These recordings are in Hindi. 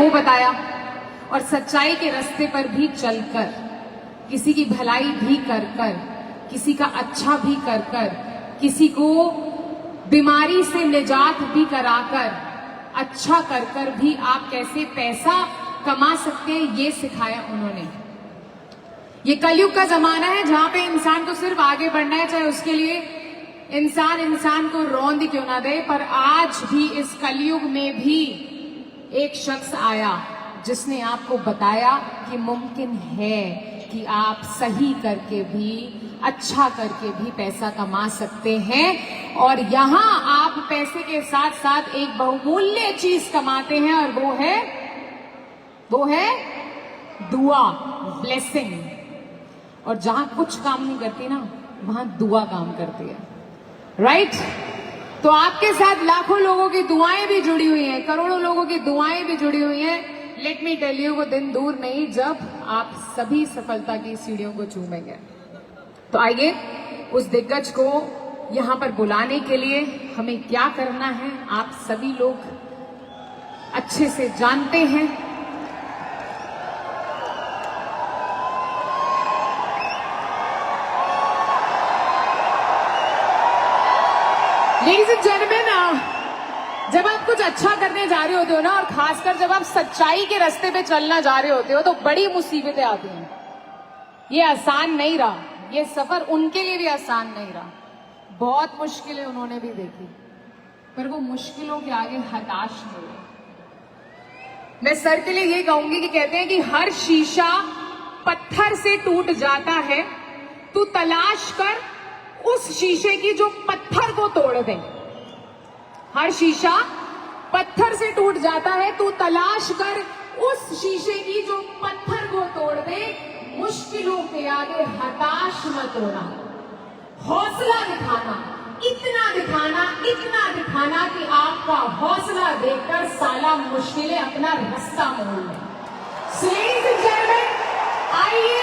वो बताया, और सच्चाई के रास्ते पर भी चलकर, किसी की भलाई भी कर कर, किसी का अच्छा भी कर कर, किसी को बीमारी से निजात भी कराकर, अच्छा कर कर भी आप कैसे पैसा कमा सकते हैं, ये सिखाया उन्होंने। ये कलयुग का जमाना है जहां पे इंसान को सिर्फ आगे बढ़ना है, चाहे उसके लिए इंसान को रौंद क्यों ना दे। पर आज भी इस कलयुग में भी एक शख्स आया जिसने आपको बताया कि मुमकिन है कि आप सही करके भी, अच्छा करके भी पैसा कमा सकते हैं। और यहां आप पैसे के साथ साथ एक बहुमूल्य चीज कमाते हैं, और वो है दुआ, ब्लेसिंग। और जहां कुछ काम नहीं करती ना, वहां दुआ काम करती है, राइट? तो आपके साथ लाखों लोगों की दुआएं भी जुड़ी हुई हैं, करोड़ों लोगों की दुआएं भी जुड़ी हुई हैं। लेट मी टेल यू, वो दिन दूर नहीं जब आप सभी सफलता की सीढ़ियों को चूमेंगे। तो आइए उस दिग्गज को यहां पर बुलाने के लिए हमें क्या करना है, आप सभी लोग अच्छे से जानते हैं। लेडीज एंड जेंटलमैन, जब आप कुछ अच्छा करने जा रहे होते हो ना, और खासकर जब आप सच्चाई के रास्ते पे चलना जा रहे होते हो, तो बड़ी मुसीबतें आती हैं। ये आसान नहीं रहा, ये सफर उनके लिए भी आसान नहीं रहा। बहुत मुश्किलें उन्होंने भी देखी, पर वो मुश्किलों के आगे हताश नहीं हुए। मैं सर के लिए ये कहूंगी कि कहते हैं कि हर शीशा पत्थर से टूट जाता है, तू तलाश कर उस शीशे की जो पत्थर को तोड़ दे। हर शीशा पत्थर से टूट जाता है, तू तलाश कर उस शीशे की जो पत्थर को तोड़ दे। मुश्किलों के आगे हताश मत होना, हौसला दिखाना, इतना दिखाना कि आपका हौसला देखकर साला मुश्किलें अपना रास्ता मोड़ लें। लेडीज एंड जेंटलमैन, आइए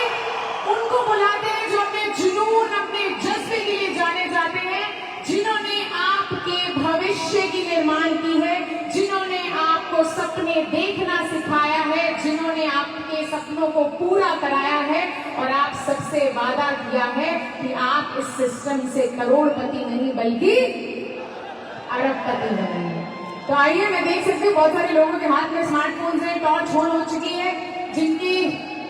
उनको बुलाते हैं जो अपने जुनून, अपने जज्बे के लिए जाने जाते हैं, जिन्होंने आपके भविष्य की निर्माण की है, जिन्होंने आपको सपने देखना सिखाया है, जिन्होंने आपके सपनों को पूरा कराया है, और आप सबसे वादा किया है कि आप इस सिस्टम से करोड़पति नहीं बल्कि अरबपति बनेंगे। तो आइए, मैं देख सकती हूँ बहुत सारे लोगों के हाथ में स्मार्टफोन्स हैं, टॉर्च ऑन हो चुकी है। जिनकी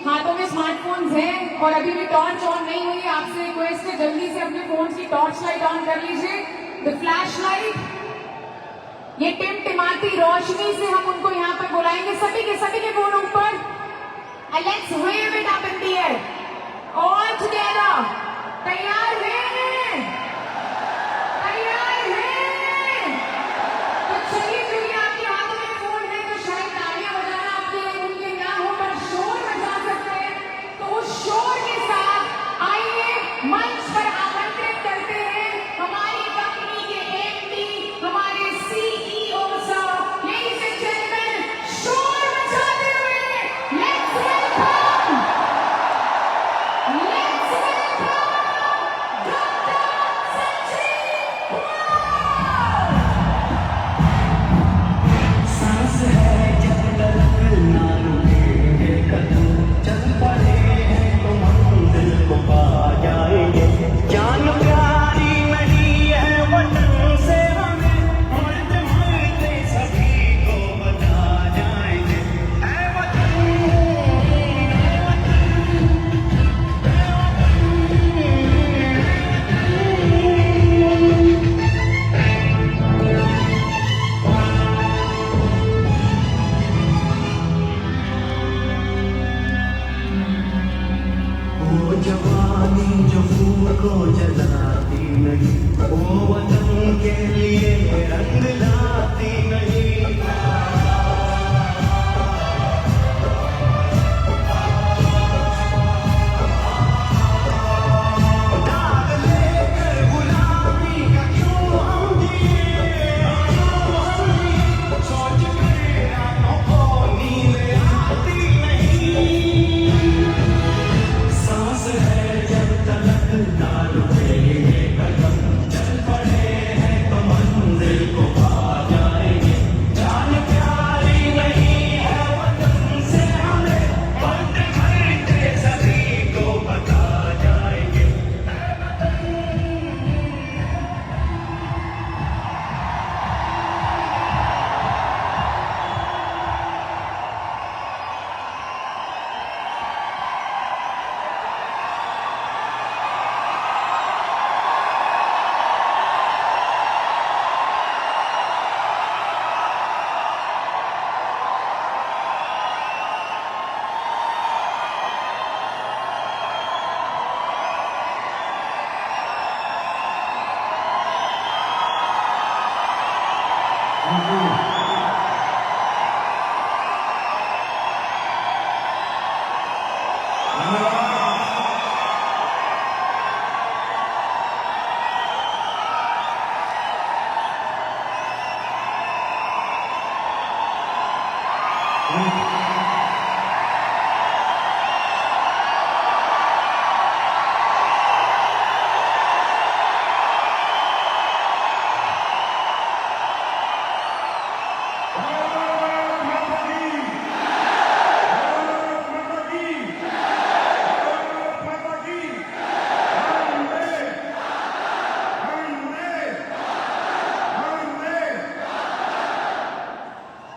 हाथों में स्मार्टफोन्स हैं और अभी भी टॉर्च ऑन नहीं हुई, आपसे रिक्वेस्ट है जल्दी से अपने फोन की टॉर्च लाइट ऑन कर लीजिए, द फ्लैश लाइट। ये टिमटिमाती रोशनी से हम उनको यहाँ पर बुलाएंगे। सभी के फोन ऊपर, let's wave it up in the air all together. तैयार हैं? तैयार हैं? तो चलिए चलिए, आपके हाथों में फोन है तो शायद तालियां बजाना आपके लिए मुमकिन ना हो, पर शोर मचा सकते हैं। तो उस शोर के साथ आइए मंच पर आमंत्रित करते हैं हमारी कंपनी के एमडी, हमारे CEO sir. Ladies and gentleman, शोर मचाते हुए लेट्स वेलकम डॉक्टर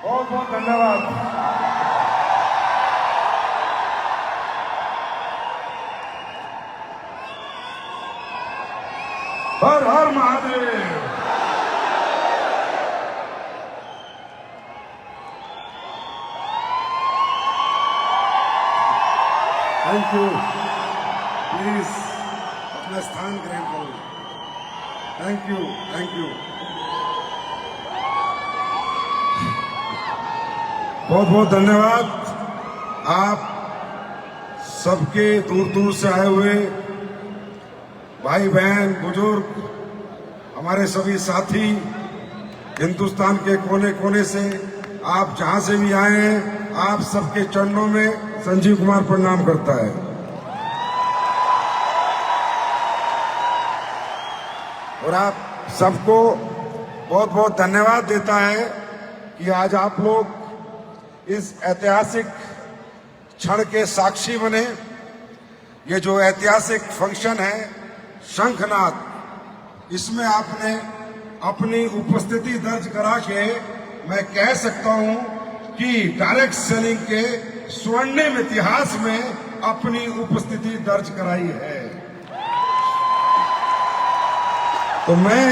बहुत बहुत धन्यवाद। हर हर महादेव। Thank you. प्लीज अपना स्थान ग्रहण करो। Thank you, thank you. बहुत बहुत धन्यवाद। आप सबके दूर दूर से आए हुए भाई बहन बुजुर्ग, हमारे सभी साथी, हिंदुस्तान के कोने कोने से आप जहां से भी आए हैं, आप सबके चरणों में संजीव कुमार प्रणाम करता है। और आप सबको बहुत बहुत धन्यवाद देता है कि आज आप लोग इस ऐतिहासिक क्षण के साक्षी बने। ये जो ऐतिहासिक फंक्शन है शंखनाद, इसमें आपने अपनी उपस्थिति दर्ज करा के मैं कह सकता हूं कि डायरेक्ट सेलिंग के स्वर्णिम इतिहास में अपनी उपस्थिति दर्ज कराई है। तो मैं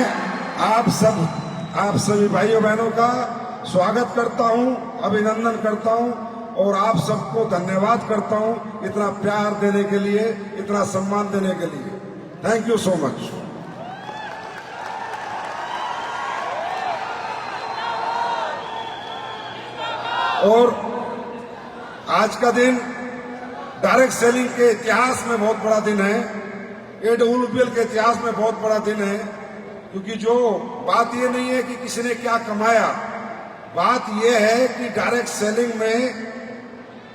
आप सभी भाइयों बहनों का स्वागत करता हूं, अभिनंदन करता हूं और आप सबको धन्यवाद करता हूं इतना प्यार देने के लिए, इतना सम्मान देने के लिए। Thank you so much. और आज का दिन डायरेक्ट सेलिंग के इतिहास में बहुत बड़ा दिन है, AWL के इतिहास में बहुत बड़ा दिन है, क्योंकि जो बात ये नहीं है कि किसी ने क्या कमाया, बात यह है कि डायरेक्ट सेलिंग में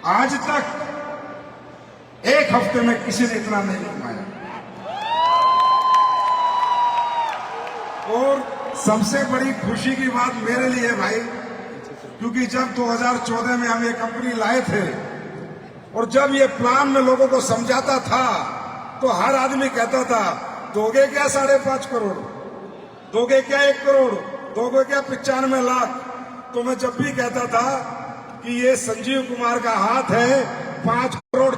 आज तक एक हफ्ते में किसी ने इतना नहीं कमाया। और सबसे बड़ी खुशी की बात मेरे लिए है भाई, क्योंकि जब 2014 में हम ये कंपनी लाए थे और जब ये प्लान में लोगों को समझाता था तो हर आदमी कहता था दोगे क्या 5.5 करोड़, दोगे क्या 1 करोड़, दोगे क्या 95 लाख। तो मैं जब भी कहता था कि ये संजीव कुमार का हाथ है 5 करोड़,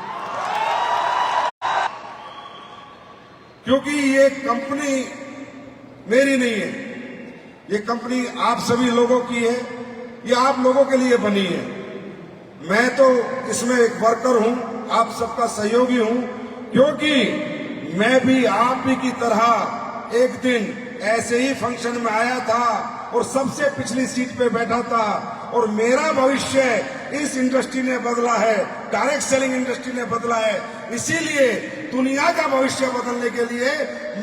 क्योंकि ये कंपनी मेरी नहीं है, ये कंपनी आप सभी लोगों की है, ये आप लोगों के लिए बनी है। मैं तो इसमें एक वर्कर हूं, आप सबका सहयोगी हूं, क्योंकि मैं भी आप भी की तरह एक दिन ऐसे ही फंक्शन में आया था और सबसे पिछली सीट पे बैठा था और मेरा भविष्य इस इंडस्ट्री ने बदला है, डायरेक्ट सेलिंग इंडस्ट्री ने बदला है। इसीलिए दुनिया का भविष्य बदलने के लिए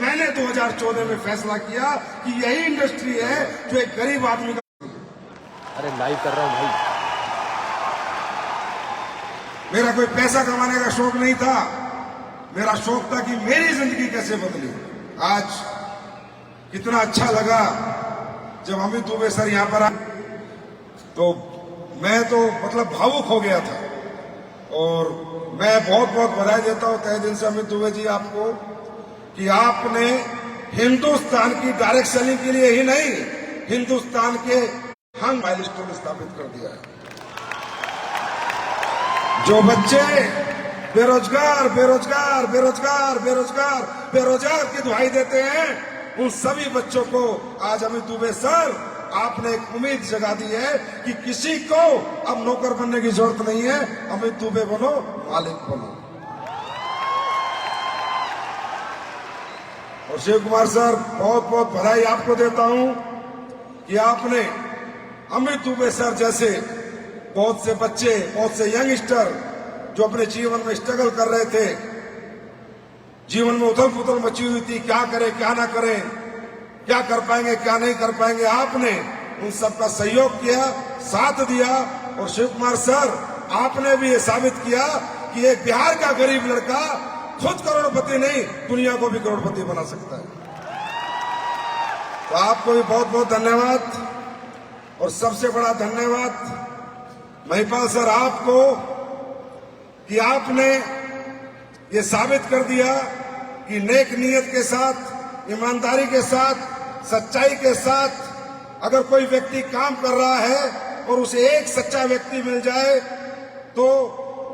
मैंने 2014 में फैसला किया कि यही इंडस्ट्री है जो एक गरीब आदमी का। अरे लाइव कर रहा हूं भाई। मेरा कोई पैसा कमाने का शौक नहीं था, मेरा शौक था कि मेरी जिंदगी कैसे बदली। आज कितना अच्छा लगा जब अमित दुबे सर यहां पर आए, तो मैं तो मतलब भावुक हो गया था। और मैं बहुत बहुत बधाई देता हूं तहे दिल से अमित दुबे जी आपको कि आपने हिंदुस्तान की डायरेक्ट सेलिंग के लिए ही नहीं, हिंदुस्तान के हम माइलस्टोन स्थापित कर दिया है। जो बच्चे बेरोजगार बेरोजगार बेरोजगार बेरोजगार बेरोजगार की दुहाई देते हैं, उन सभी बच्चों को आज अमित दुबे सर आपने एक उम्मीद जगा दी है कि किसी को अब नौकर बनने की जरूरत नहीं है, अमित दुबे बनो, मालिक बनो। और शिव कुमार सर बहुत बहुत बधाई आपको देता हूं कि आपने अमित दुबे सर जैसे बहुत से बच्चे, बहुत से यंगस्टर जो अपने जीवन में स्ट्रगल कर रहे थे, जीवन में उथल पुथल मची हुई थी, क्या करें क्या ना करें, क्या कर पाएंगे क्या नहीं कर पाएंगे, आपने उन सबका सहयोग किया, साथ दिया और शिव कुमार सर, आपने भी ये साबित किया कि एक बिहार का गरीब लड़का खुद करोड़पति नहीं, दुनिया को भी करोड़पति बना सकता है। तो आपको भी बहुत बहुत धन्यवाद। और सबसे बड़ा धन्यवाद महिपाल सर आपको कि आपने ये साबित कर दिया कि नेक नीयत के साथ, ईमानदारी के साथ, सच्चाई के साथ अगर कोई व्यक्ति काम कर रहा है और उसे एक सच्चा व्यक्ति मिल जाए तो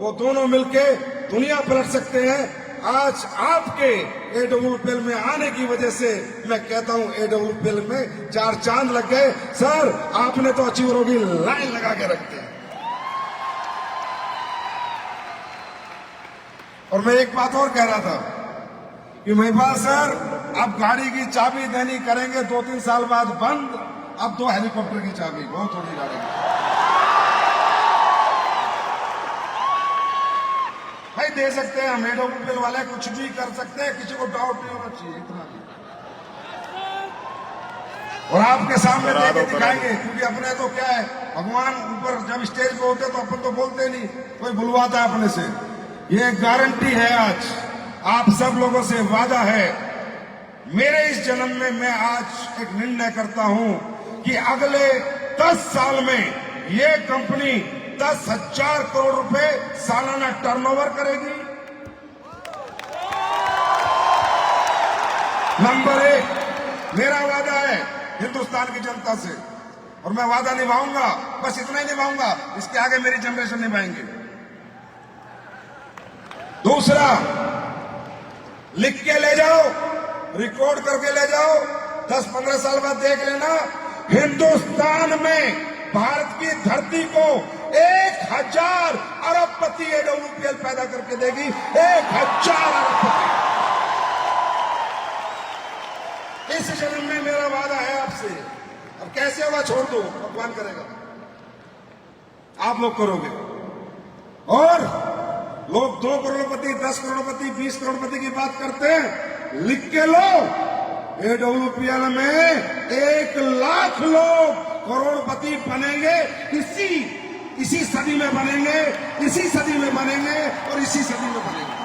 वो दोनों मिलके दुनिया पलट सकते हैं। आज आपके AWPL में आने की वजह से मैं कहता हूं AWPL में 4 चांद लग गए। सर, आपने तो अचीवरों की लाइन लगा के रख दी। और मैं एक बात और कह रहा था कि महिपाल सर अब गाड़ी की चाबी देनी करेंगे 2-3 साल बाद बंद, अब 2 हेलीकॉप्टर की चाबी, बहुत होगी गाड़ी की। भाई दे सकते हैं हम, AWPL वाले कुछ भी कर सकते हैं, किसी को डाउट नहीं होना चाहिए, इतना भी। और आपके सामने देके दिखाएंगे, क्योंकि अपने तो क्या है, भगवान ऊपर जब स्टेज पे होते तो अपन तो बोलते नहीं, कोई बुलवाता है अपने से। ये गारंटी है, आज आप सब लोगों से वादा है, मेरे इस जन्म में मैं आज एक निर्णय करता हूं कि अगले 10 साल में ये कंपनी 10,000 करोड़ रुपए सालाना टर्नओवर करेगी। नंबर 1 मेरा वादा है हिंदुस्तान की जनता से, और मैं वादा निभाऊंगा, बस इतना ही निभाऊंगा, इसके आगे मेरी जनरेशन निभाएंगे। दूसरा, लिख के ले जाओ, रिकॉर्ड करके ले जाओ, 10-15 साल बाद देख लेना, हिंदुस्तान में भारत की धरती को 1,000 अरबपति AWPL पैदा करके देगी। 1,000 अरबपति। इस जन्म में मेरा वादा है आपसे। अब कैसे होगा छोड़ दो, भगवान करेगा, आप लोग करोगे। और लोग 2 करोड़पति, 10 करोड़पति, 20 करोड़पति की बात करते हैं, लिख के लो, AWPL में 1 लाख लोग करोड़पति बनेंगे। इसी सदी में बनेंगे, इसी सदी में बनेंगे और इसी सदी में बनेंगे।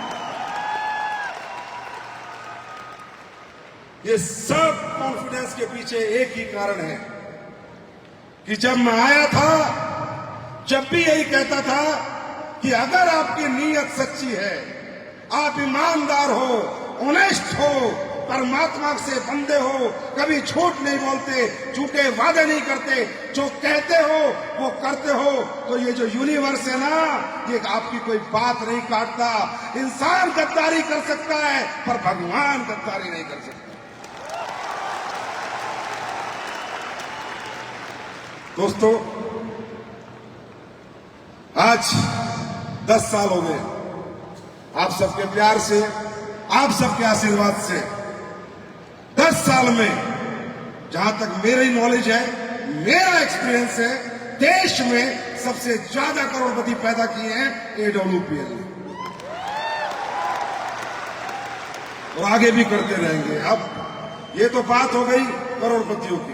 ये सब कॉन्फिडेंस के पीछे एक ही कारण है कि जब मैं आया था, जब भी यही कहता था कि अगर आपकी नीयत सच्ची है, आप ईमानदार हो, ऑनेस्ट हो, परमात्मा से बंदे हो, कभी झूठ नहीं बोलते, झूठे वादे नहीं करते, जो कहते हो वो करते हो, तो ये जो यूनिवर्स है ना, ये आपकी कोई बात नहीं काटता। इंसान गद्दारी कर सकता है पर भगवान गद्दारी नहीं कर सकता। दोस्तों, आज 10 साल हो गए, आप सबके प्यार से, आप सबके आशीर्वाद से 10 साल में, जहां तक मेरी नॉलेज है, मेरा एक्सपीरियंस है, देश में सबसे ज्यादा करोड़पति पैदा किए हैं AWPL ने, और आगे भी करते रहेंगे। अब ये तो बात हो गई करोड़पतियों की।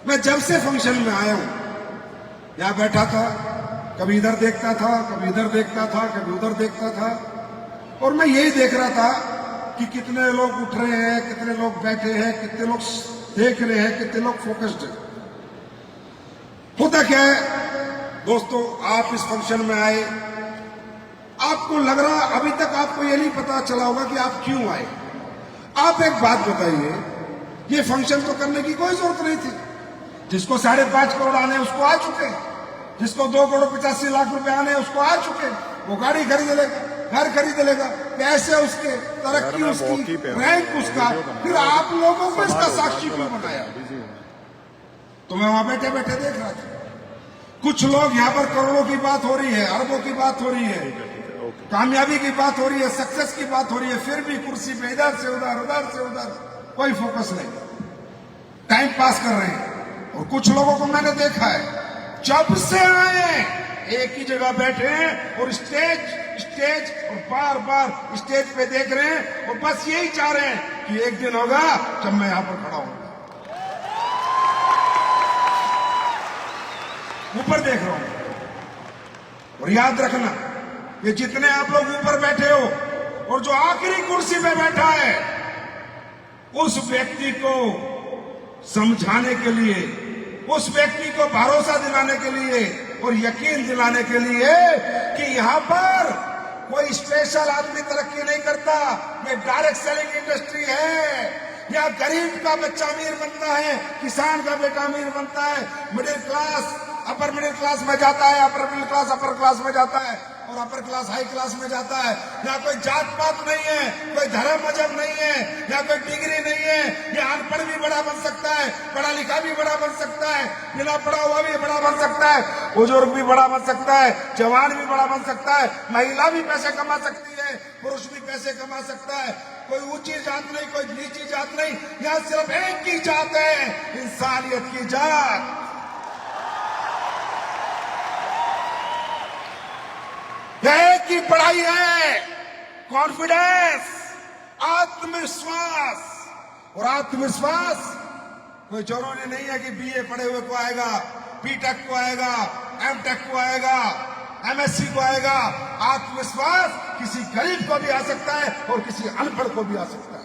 मैं जब से फंक्शन में आया हूं, यहां बैठा था, कभी इधर देखता था, कभी इधर देखता था, कभी उधर देखता था, और मैं यही देख रहा था कि कितने लोग उठ रहे हैं, कितने लोग बैठे हैं, कितने लोग देख रहे हैं, कितने लोग फोकस्ड हैं। होता क्या है दोस्तों, आप इस फंक्शन में आए, आपको लग रहा, अभी तक आपको ये नहीं पता चला होगा कि आप क्यों आए। आप एक बात बताइए, ये फंक्शन तो करने की कोई जरूरत नहीं थी। जिसको 5.5 करोड़ आने उसको आ चुके, जिसको 2 करोड़ 85 लाख रुपए आने उसको आ चुके, वो गाड़ी खरीद लेगा, घर खरीद लेगा, पैसे उसके, तरक्की उसकी, रैंक उसका, फिर आप लोगों को इसका साक्षी क्यों बनाया? तो मैं वहां बैठे बैठे देख रहा था, कुछ लोग यहाँ पर करोड़ों की बात हो रही है, अरबों की बात हो रही है, कामयाबी की बात हो रही है, सक्सेस की बात हो रही है, फिर भी कुर्सी पे इधर से उधर, उधर से उधर, कोई फोकस नहीं, टाइम पास कर रहे हैं। और कुछ लोगों को मैंने देखा है, जब से आए एक ही जगह बैठे हैं और स्टेज और बार बार स्टेज पे देख रहे हैं, और बस यही चाह रहे हैं कि एक दिन होगा जब मैं यहां पर खड़ा हूं। ऊपर देख रहा हूं। और याद रखना, ये जितने आप लोग ऊपर बैठे हो और जो आखिरी कुर्सी पे बैठा है, उस व्यक्ति को समझाने के लिए, उस व्यक्ति को भरोसा दिलाने के लिए और यकीन दिलाने के लिए कि यहां पर कोई स्पेशल आदमी तरक्की नहीं करता, ये डायरेक्ट सेलिंग इंडस्ट्री है। यहाँ गरीब का बच्चा अमीर बनता है, किसान का बेटा अमीर बनता है, middle class upper middle class में जाता है, upper middle class upper class में जाता है और अपर क्लास हाई क्लास में जाता है। यहाँ कोई जात पात नहीं है, कोई धर्म मजहब नहीं है, यहाँ कोई डिग्री नहीं है। यहाँ अनपढ़ भी बड़ा बन सकता है, पढ़ा लिखा भी बड़ा बन सकता है, बिना पढ़ा हुआ भी बड़ा बन सकता है, बुजुर्ग भी बड़ा बन सकता है, जवान भी बड़ा बन सकता है, महिला भी पैसे कमा सकती है, पुरुष भी पैसे कमा सकता है। कोई ऊंची जात नहीं, कोई नीची जात नहीं, यहाँ सिर्फ एक ही जात है, इंसानियत की जात। एक ही पढ़ाई है, कॉन्फिडेंस, आत्मविश्वास। और आत्मविश्वास कोई जरूरी नहीं है कि बीए पढ़े हुए को आएगा, बीटेक को आएगा, एमटेक को आएगा, एमएससी को आएगा। आत्मविश्वास किसी गरीब को भी आ सकता है और किसी अनपढ़ को भी आ सकता है।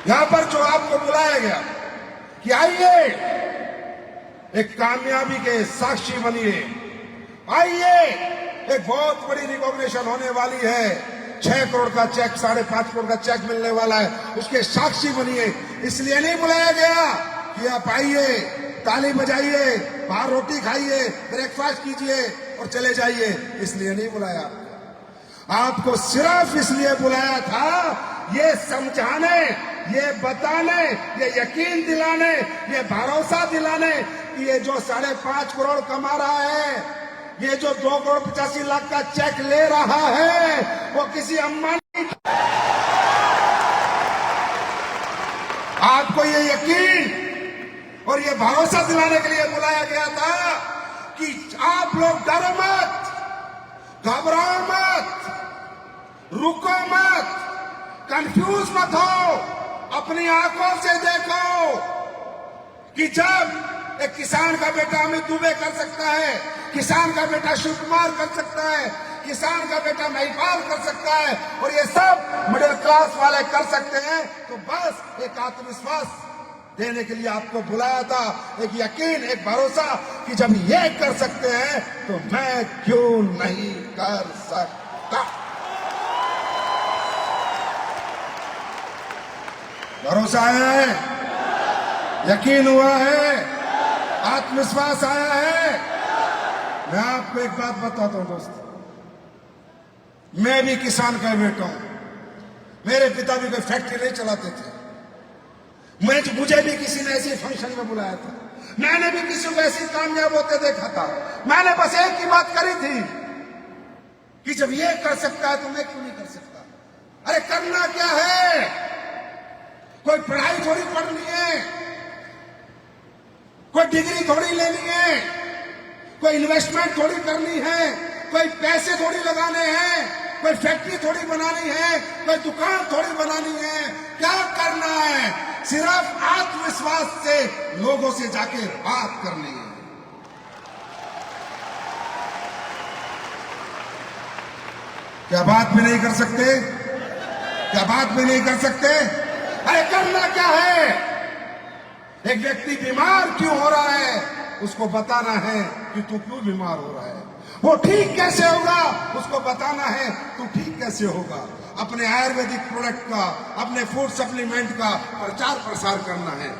यहां पर जो आपको बुलाया गया कि आइए एक कामयाबी के साक्षी बनिए, आइए एक बहुत बड़ी रिकॉग्निशन होने वाली है, 6 करोड़ का चेक, 5.5 करोड़ का चेक मिलने वाला है, उसके साक्षी बनिए। इसलिए नहीं बुलाया गया कि आप आइए, ताली बजाइए, बाहर रोटी खाइए, ब्रेकफास्ट कीजिए और चले जाइए, इसलिए नहीं बुलाया। आपको सिर्फ इसलिए बुलाया था ये समझाने, ये बताने, ये यकीन दिलाने, ये भरोसा दिलाने कि ये जो 5.5 करोड़ कमा रहा है, ये जो 2 करोड़ 85 लाख का चेक ले रहा है, वो किसी अंबानी। आपको ये यकीन और ये भरोसा दिलाने के लिए बुलाया गया था कि आप लोग डरो मत, घबराओ मत, रुको मत, कंफ्यूज मत हो, अपनी आंखों से देखो कि जब एक किसान का बेटा अमित दुबे कर सकता है, किसान का बेटा शिव कुमार कर सकता है, किसान का बेटा महिपाल कर सकता है और ये सब मिडिल क्लास वाले कर सकते हैं, तो बस एक आत्मविश्वास देने के लिए आपको बुलाया था, एक यकीन, एक भरोसा कि जब ये कर सकते हैं तो मैं क्यों नहीं कर सकता। भरोसा आया है, यकीन हुआ है, आत्मविश्वास आया है। मैं आपको एक बात बताता हूं दोस्त, मैं भी किसान का बेटा हूं। मेरे पिता भी कोई फैक्ट्री नहीं चलाते थे, मुझे भी किसी ने ऐसे फंक्शन में बुलाया था, मैंने भी किसी को ऐसे कामयाब होते देखा था। मैंने बस एक ही बात करी थी कि जब ये कर सकता है तो मैं क्यों नहीं कर सकता। अरे करना क्या है, कोई पढ़ाई थोड़ी पढ़नी है, कोई डिग्री थोड़ी लेनी है, कोई इन्वेस्टमेंट थोड़ी करनी है, कोई पैसे थोड़ी लगाने हैं, कोई फैक्ट्री थोड़ी बनानी है, कोई दुकान थोड़ी बनानी है। क्या करना है, सिर्फ आत्मविश्वास से लोगों से जाके बात करनी है। क्या बात भी नहीं कर सकते, क्या बात भी नहीं कर सकते। अरे करना क्या है, एक व्यक्ति बीमार क्यों हो रहा है उसको बताना है कि तू क्यों बीमार हो रहा है, वो ठीक कैसे होगा उसको बताना है तू ठीक कैसे होगा। अपने आयुर्वेदिक प्रोडक्ट का, अपने फूड सप्लीमेंट का प्रचार प्रसार करना है,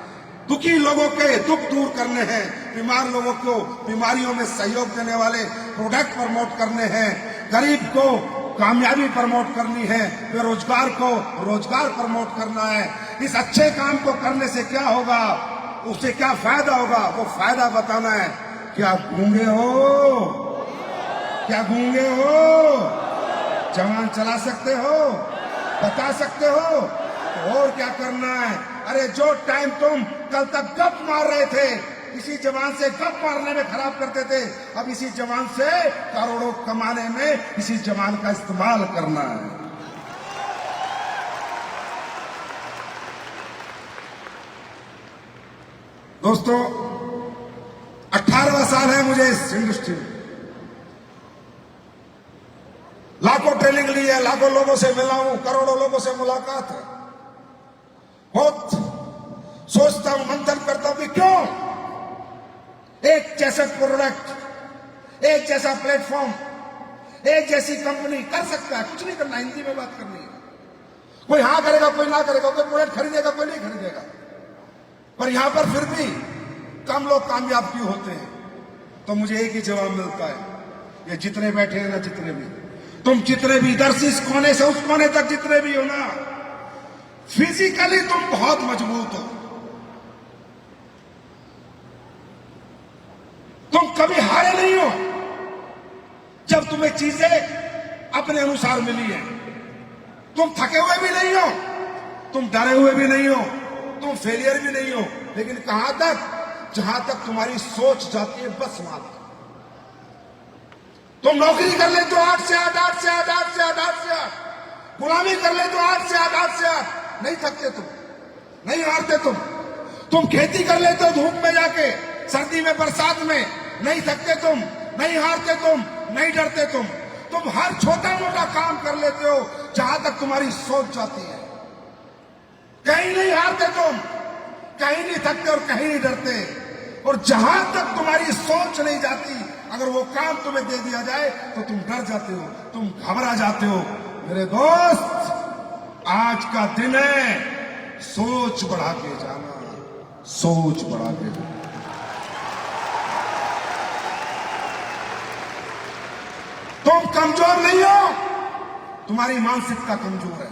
दुखी लोगों के दुख दूर करने हैं, बीमार लोगों को बीमारियों में सहयोग देने वाले प्रोडक्ट प्रमोट करने हैं, गरीब को कामयाबी प्रमोट करनी है, बेरोजगार को रोजगार प्रमोट करना है। इस अच्छे काम को करने से क्या होगा, उससे क्या फायदा होगा, वो फायदा बताना है। क्या गूंगे हो, क्या गूंगे हो, जवान चला सकते हो, बता सकते हो, तो और क्या करना है। अरे जो टाइम तुम कल तक गप मार रहे थे, इसी जवान से गप मारने में खराब करते थे, अब इसी जवान से करोड़ों कमाने में इसी जवान का इस्तेमाल करना है। दोस्तों 18वां साल है मुझे इस इंडस्ट्री में, लाखों ट्रेनिंग ली है, लाखों लोगों से मिला हूं, करोड़ों लोगों से मुलाकात है। बहुत सोचता हूं, मंथन करता हूं कि क्यों एक जैसा प्रोडक्ट, एक जैसा प्लेटफॉर्म, एक जैसी कंपनी कर सकता है। कुछ नहीं करना, हिंदी में बात करनी है। कोई हां करेगा, कोई ना करेगा, कोई प्रोडक्ट खरीदेगा, कोई नहीं खरीदेगा, पर यहां पर फिर भी कम लोग कामयाब क्यों होते हैं? तो मुझे एक ही जवाब मिलता है, ये जितने बैठे हैं ना, जितने भी तुम, जितने भी इधर से इस कोने से उस कोने तक जितने भी हो ना, फिजिकली तुम बहुत मजबूत हो। तुम कभी हारे नहीं हो जब तुम्हें चीजें अपने अनुसार मिली है। तुम थके हुए भी नहीं हो, तुम डरे हुए भी नहीं हो, तुम फेलियर भी नहीं हो, लेकिन कहां तक? जहां तक तुम्हारी सोच जाती है, बस वहां तक। तुम नौकरी कर ले तो 8 से 8, 8 से 8, 8 से 8, 8 से 8, गुलामी कर ले तो 8 से 8, 8 से 8, नहीं थकते तुम, नहीं हारते तुम खेती कर लेते हो धूप में जाके, सर्दी में, बरसात में, नहीं थकते तुम, नहीं हारते तुम, नहीं डरते तुम हर छोटा मोटा काम कर लेते हो जहां तक तुम्हारी सोच जाती है। कहीं नहीं हारते तुम, कहीं नहीं थकते और कहीं नहीं डरते। और जहां तक तुम्हारी सोच नहीं जाती, अगर वो काम तुम्हें दे दिया जाए तो तुम डर जाते हो, तुम घबरा जाते हो। मेरे दोस्त, आज का दिन है सोच बढ़ा के जाना, सोच बढ़ा के जाना। तुम कमजोर नहीं हो, तुम्हारी मानसिकता कमजोर है।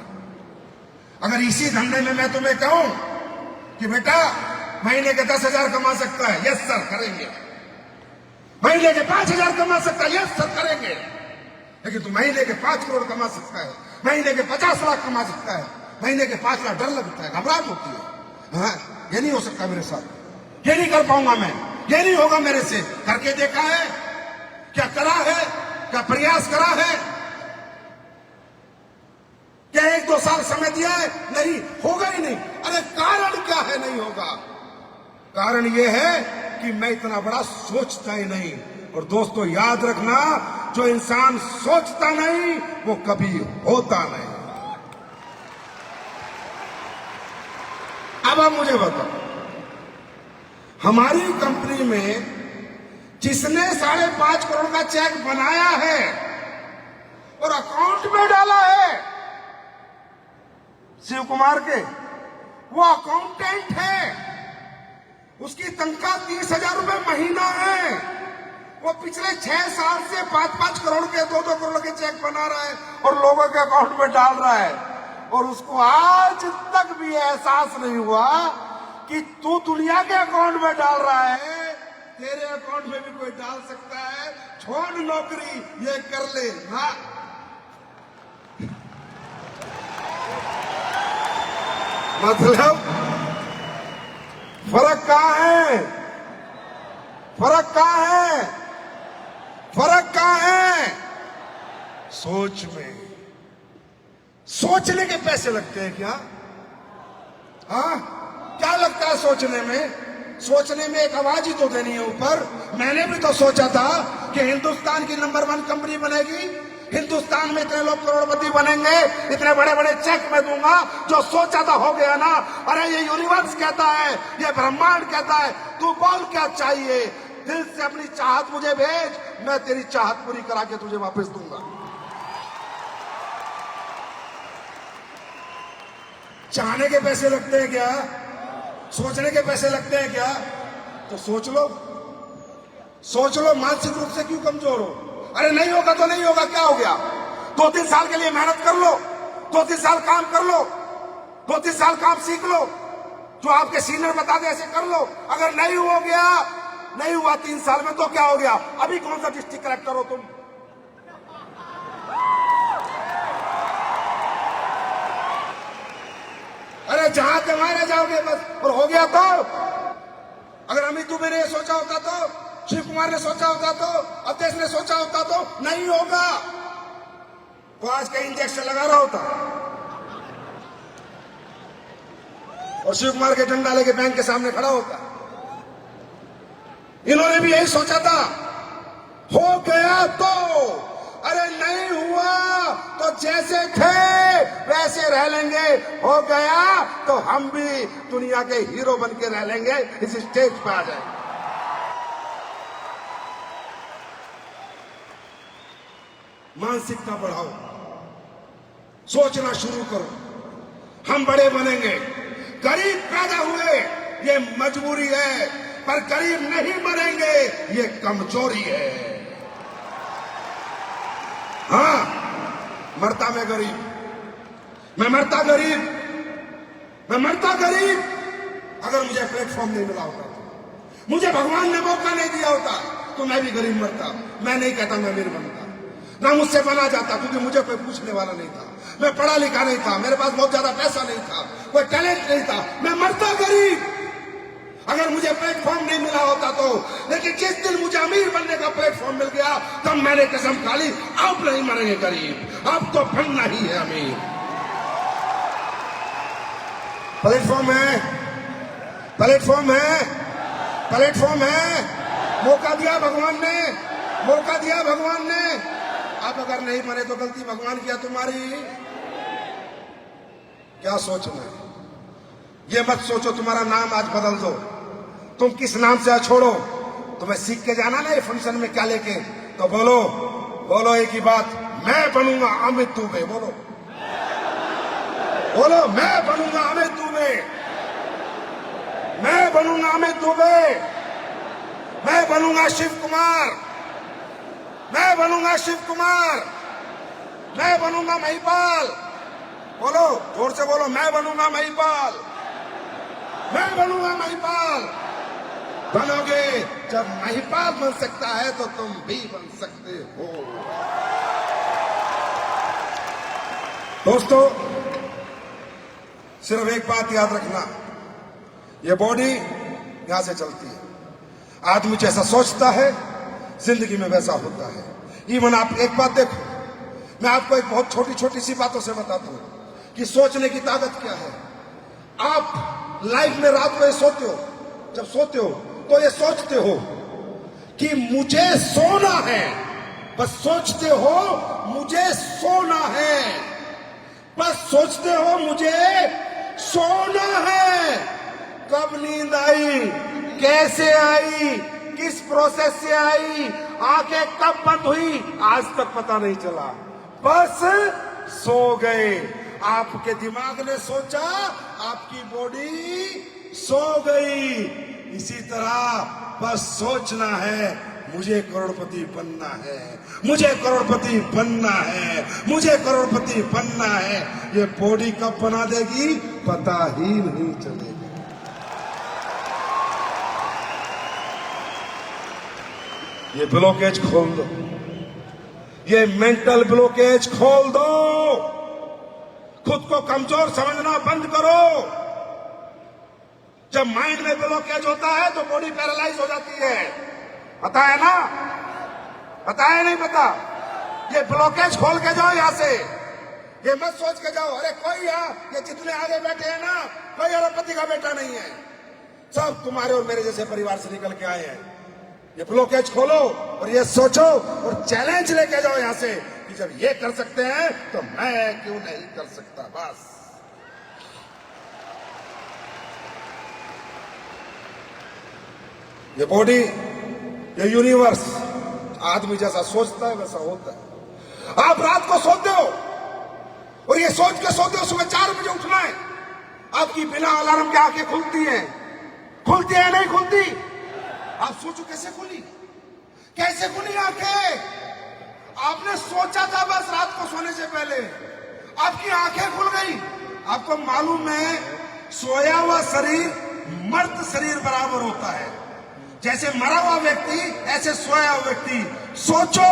अगर इसी धंधे में मैं तुम्हें कहूं कि बेटा महीने के 10,000 कमा सकता है, यस सर करेंगे। महीने के 5,000 कमा सकता है, यस सर करेंगे। लेकिन तू महीने के 5 करोड़ कमा सकता है, महीने के 50 लाख कमा सकता है, महीने के 5 लाख, डर लगता है, घबराहट होती है। हाँ, ये नहीं हो सकता मेरे साथ, ये नहीं कर पाऊंगा मैं, ये नहीं होगा मेरे से। करके देखा है, क्या करा है, क्या प्रयास करा है, क्या 1-2 साल समय दिया है? नहीं, होगा ही नहीं। अरे कारण क्या है नहीं होगा? कारण यह है कि मैं इतना बड़ा सोचता ही नहीं। और दोस्तों याद रखना, जो इंसान सोचता नहीं वो कभी होता नहीं। अब आप मुझे बताओ, हमारी कंपनी में जिसने 5.5 करोड़ का चेक बनाया है और अकाउंट में डाला है, शिव कुमार के, वो अकाउंटेंट है, उसकी तनख्वाह 30,000 रुपए महीना है। वो पिछले 6 साल से 5-5 करोड़ के, 2-2 करोड़ के चेक बना रहा है और लोगों के अकाउंट में डाल रहा है। और उसको आज तक भी एहसास नहीं हुआ कि तू दुनिया के अकाउंट में डाल रहा है, तेरे अकाउंट में भी कोई डाल सकता है। छोड़ नौकरी, ये कर ले ना। मतलब फर्क कहां है? फर्क कहां है? फर्क कहां है? सोच में। सोचने के पैसे लगते हैं क्या? हाँ, क्या लगता है सोचने में? सोचने में एक आवाज ही तो देनी है ऊपर। मैंने भी तो सोचा था कि हिंदुस्तान की नंबर 1 कंपनी बनेगी, हिंदुस्तान में इतने लोग करोड़पति बनेंगे, इतने बड़े बड़े चेक मैं दूंगा। जो सोचा था हो गया ना। अरे ये यूनिवर्स कहता है, ये ब्रह्मांड कहता है, तू बोल क्या चाहिए, दिल से अपनी चाहत मुझे भेज, मैं तेरी चाहत पूरी करा के तुझे वापस दूंगा। चाहने के पैसे लगते हैं क्या? सोचने के पैसे लगते हैं क्या? तो सोच लो, सोच लो। मानसिक रूप से क्यों कमजोर हो? अरे नहीं होगा तो नहीं होगा, क्या हो गया? 2-3 साल के लिए मेहनत कर लो, 2-3 साल काम कर लो, 2-3 साल काम सीख लो, जो आपके सीनियर बता दे ऐसे कर लो। अगर नहीं हो गया, नहीं हुआ 3 साल में, तो क्या हो गया? अभी कौन सा डिस्ट्रिक्ट कलेक्टर हो तुम? अरे जहां के वहां रह जाओगे बस। और हो गया तो? अगर अमित दुबे ने सोचा होता तो, शिव कुमार ने सोचा होता तो, अवधेश ने सोचा होता तो नहीं होगा। तो आज का इंजेक्शन लगा रहा होता और शिव कुमार के डंडा लेके बैंक के सामने खड़ा होता। इन्होंने भी यही सोचा था, हो गया तो, अरे नहीं हुआ तो जैसे थे वैसे रह लेंगे, हो गया तो हम भी दुनिया के हीरो बन के रह लेंगे, इस स्टेज पे आ जाएंगे। मानसिकता बढ़ाओ, सोचना शुरू करो, हम बड़े बनेंगे। गरीब पैदा हुए ये मजबूरी है, पर गरीब नहीं मरेंगे ये कमजोरी है। हाँ, मरता मैं गरीब, मैं मरता गरीब, मैं मरता गरीब अगर मुझे प्लेटफॉर्म नहीं मिला होता, मुझे भगवान ने मौका नहीं दिया होता तो मैं भी गरीब मरता। मैं नहीं कहता मैं अमीर बनता, ना मुझसे बना जाता, क्योंकि मुझे कोई पूछने वाला नहीं था, मैं पढ़ा लिखा नहीं था, मेरे पास बहुत ज्यादा पैसा नहीं था, कोई टैलेंट नहीं था, मैं मरता गरीब अगर मुझे प्लेटफॉर्म नहीं मिला होता तो। लेकिन जिस दिन मुझे अमीर बनने का प्लेटफॉर्म मिल गया तब मैंने कसम खा ली, अब नहीं मरेंगे गरीब, अब तो बनना ही है अमीर। प्लेटफॉर्म है, प्लेटफॉर्म है, प्लेटफॉर्म है, मौका दिया भगवान ने, मौका दिया भगवान ने। अब अगर नहीं मरे तो गलती भगवान की या तुम्हारी? क्या सोचना है? ये मत सोचो तुम्हारा नाम आज बदल दो, तुम किस नाम से छोड़ो। तुम्हें सीख के जाना ना ये फंक्शन में क्या लेके, तो बोलो, बोलो एक ही बात, मैं बनूंगा अमित दुबे। बोलो, बोलो, मैं बनूंगा अमित दुबे, मैं बनूंगा अमित दुबे, मैं बनूंगा शिव कुमार, मैं बनूंगा शिव कुमार, मैं बनूंगा महिपाल। बोलो, जोर से बोलो, मैं बनूंगा महिपाल, मैं बनूंगा महिपाल। बनोगे, जब महिपाल बन सकता है तो तुम भी बन सकते हो। दोस्तों, सिर्फ एक बात याद रखना, ये बॉडी यहां से चलती है, आदमी जैसा सोचता है जिंदगी में वैसा होता है। इवन आप एक बात देखो, मैं आपको एक बहुत छोटी छोटी सी बातों से बताता हूं कि सोचने की ताकत क्या है। आप लाइफ में रात को ये सोते हो, जब सोते हो तो ये सोचते हो कि मुझे सोना है, बस सोचते हो मुझे सोना है, बस सोचते हो मुझे सोना है। कब नींद आई, कैसे आई, किस प्रोसेस से आई, आंखें कब बंद हुई, आज तक पता नहीं चला, बस सो गए। आपके दिमाग ने सोचा, आपकी बॉडी सो गई। इसी तरह बस सोचना है, मुझे करोड़पति बनना है, मुझे करोड़पति बनना है, मुझे करोड़पति बनना है। ये बॉडी कब बना देगी पता ही नहीं चलेगा। ये ब्लॉकेज खोल दो, ये मेंटल ब्लॉकेज खोल दो, खुद को कमजोर समझना बंद करो। जब माइंड में ब्लॉकेज होता है तो बॉडी पैरालाइज हो जाती है, पता है ना? पता है नहीं पता? ये ब्लॉकेज खोल के जाओ यहां से, ये मत सोच के जाओ अरे कोई ये जितने आगे बैठे हैं ना, कोई अरबपति का बेटा नहीं है, सब तुम्हारे और मेरे जैसे परिवार से निकल के आए हैं। ये ब्लॉकेज खोलो और ये सोचो और चैलेंज लेके जाओ यहां से कि जब ये कर सकते हैं तो मैं क्यों नहीं कर सकता। बस ये बॉडी, ये यूनिवर्स आदमी जैसा सोचता है वैसा होता है। आप रात को सोते हो और ये सोच के सोते हो सुबह 4 बजे उठना है, आपकी बिना अलार्म के आंखें खुलती हैं, खुलती है नहीं खुलती? आप सोचो कैसे खुली, कैसे खुली आंखें? आपने सोचा था बस रात को सोने से पहले, आपकी आंखें खुल गई। आपको मालूम है सोया हुआ शरीर मर्द शरीर बराबर होता है, जैसे मरा हुआ व्यक्ति ऐसे सोया हुआ व्यक्ति। सोचो,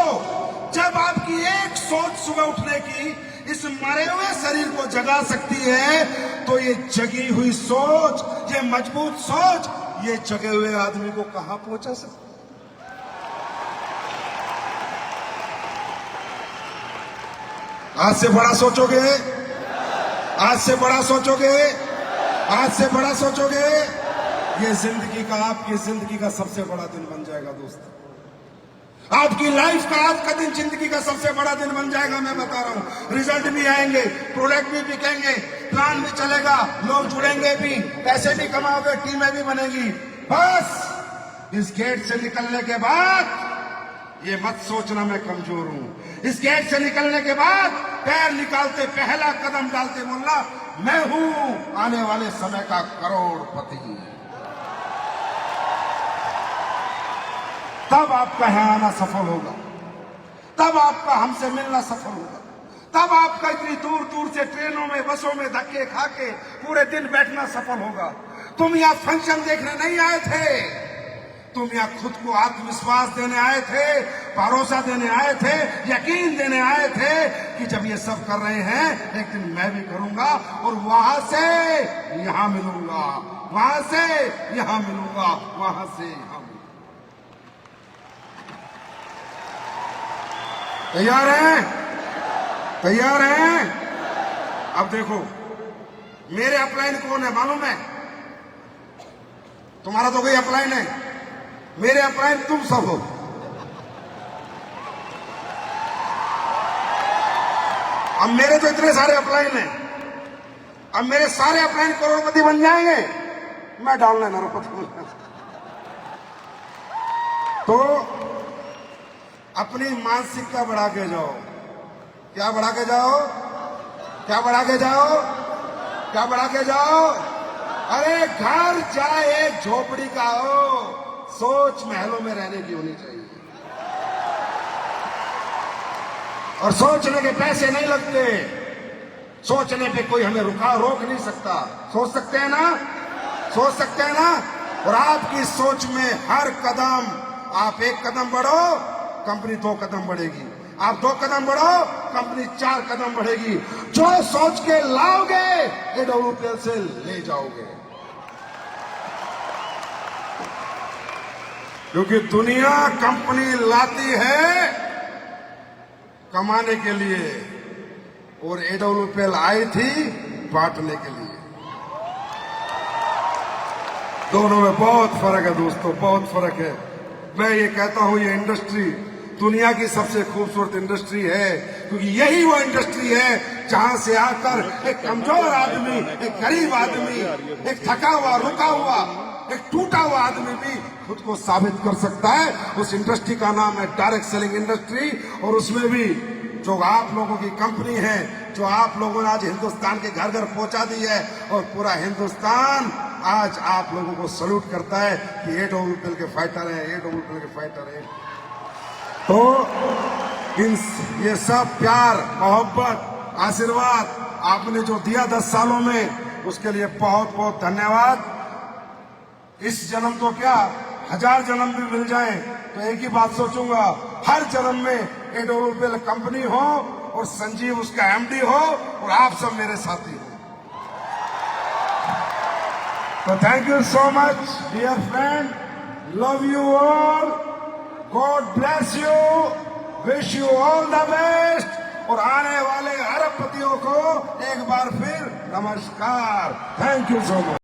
जब आपकी एक सोच सुबह उठने की इस मरे हुए शरीर को जगा सकती है तो ये जगी हुई सोच, ये मजबूत सोच ये जगे हुए आदमी को कहां पहुंचा सकती? आज से बड़ा सोचोगे, आज से बड़ा सोचोगे, आज से बड़ा सोचोगे, ये जिंदगी का, आपकी जिंदगी का सबसे बड़ा दिन बन जाएगा दोस्त। आपकी लाइफ का आज का दिन जिंदगी का सबसे बड़ा दिन बन जाएगा। मैं बता रहा हूं, रिजल्ट भी आएंगे, प्रोडक्ट भी बिकेंगे, प्लान भी चलेगा, लोग जुड़ेंगे भी, पैसे भी कमाओगे, टीमें भी बनेगी। बस इस गेट से निकलने के बाद ये मत सोचना मैं कमजोर हूं। इस गेट से निकलने के बाद पैर निकालते, पहला कदम डालते बोलना, मैं हूं आने वाले समय का करोड़पति। तब आपका यहाँ आना सफल होगा, तब आपका हमसे मिलना सफल होगा, तब आपका इतनी दूर दूर से ट्रेनों में, बसों में धक्के खा के पूरे दिन बैठना सफल होगा। तुम यहाँ फंक्शन देखने नहीं आए थे, तुम यहाँ खुद को आत्मविश्वास देने आए थे, भरोसा देने आए थे, यकीन देने आए थे कि जब ये सब कर रहे हैं एक दिन मैं भी करूंगा और वहां से यहां मिलूंगा, वहां से यहां मिलूंगा, वहां से यहां। तैयार हैं? तैयार हैं? अब देखो, मेरे अपलाइन कौन है मालूम है? तुम्हारा तो कोई अपलाइन है, मेरे अपलाइन तुम सब हो। अब मेरे तो इतने सारे अपलाइन हैं, अब मेरे सारे अपलाइन करोड़पति बन जाएंगे, मैं डालना नरोपति बन जाऊंगा। तो अपनी मानसिकता बढ़ा के जाओ। क्या बढ़ा के जाओ? क्या बढ़ा के जाओ? क्या बढ़ा के जाओ? अरे घर चाहे झोपड़ी का हो, सोच महलों में रहने की होनी चाहिए। और सोचने के पैसे नहीं लगते, सोचने पे कोई हमें रोक नहीं सकता। सोच सकते हैं ना? सोच सकते हैं ना? और आपकी सोच में हर कदम, आप एक कदम बढ़ो, कंपनी 2 कदम बढ़ेगी, आप 2 कदम बढ़ो, कंपनी 4 कदम बढ़ेगी। जो सोच के लाओगे एडब्ल्यूपीएल से ले जाओगे। क्योंकि दुनिया कंपनी लाती है कमाने के लिए और एडब्ल्यूपीएल आई थी बांटने के लिए। दोनों में बहुत फर्क है दोस्तों, बहुत फर्क है। मैं ये कहता हूं, ये इंडस्ट्री दुनिया की सबसे खूबसूरत इंडस्ट्री है, क्योंकि यही वो इंडस्ट्री है जहां से आकर एक कमजोर आदमी, एक गरीब आदमी, एक थका हुआ, रुका हुआ, एक टूटा हुआ आदमी भी खुद को साबित कर सकता है। उस इंडस्ट्री का नाम है डायरेक्ट सेलिंग इंडस्ट्री। और उसमें भी जो आप लोगों की कंपनी है, जो आप लोगों ने आज हिंदुस्तान के घर घर पहुंचा दी है, और पूरा हिंदुस्तान आज आप लोगों को सल्यूट करता है कि एडब्ल्यूपीएल के फाइटर हैं, एडब्ल्यूपीएल के फाइटर हैं। तो ये सब प्यार, मोहब्बत, आशीर्वाद आपने जो दिया 10 सालों में, उसके लिए बहुत बहुत धन्यवाद। इस जन्म तो क्या, 1000 जन्म भी मिल जाए तो एक ही बात सोचूंगा, हर जन्म में एडब्ल्यूपीएल कंपनी हो और संजीव उसका एमडी हो और आप सब मेरे साथी हो। तो thank you so much dear friend, love you all, God bless you, wish you all the best. और आने वाले अरबपतियों को एक बार फिर नमस्कार। Thank you so much.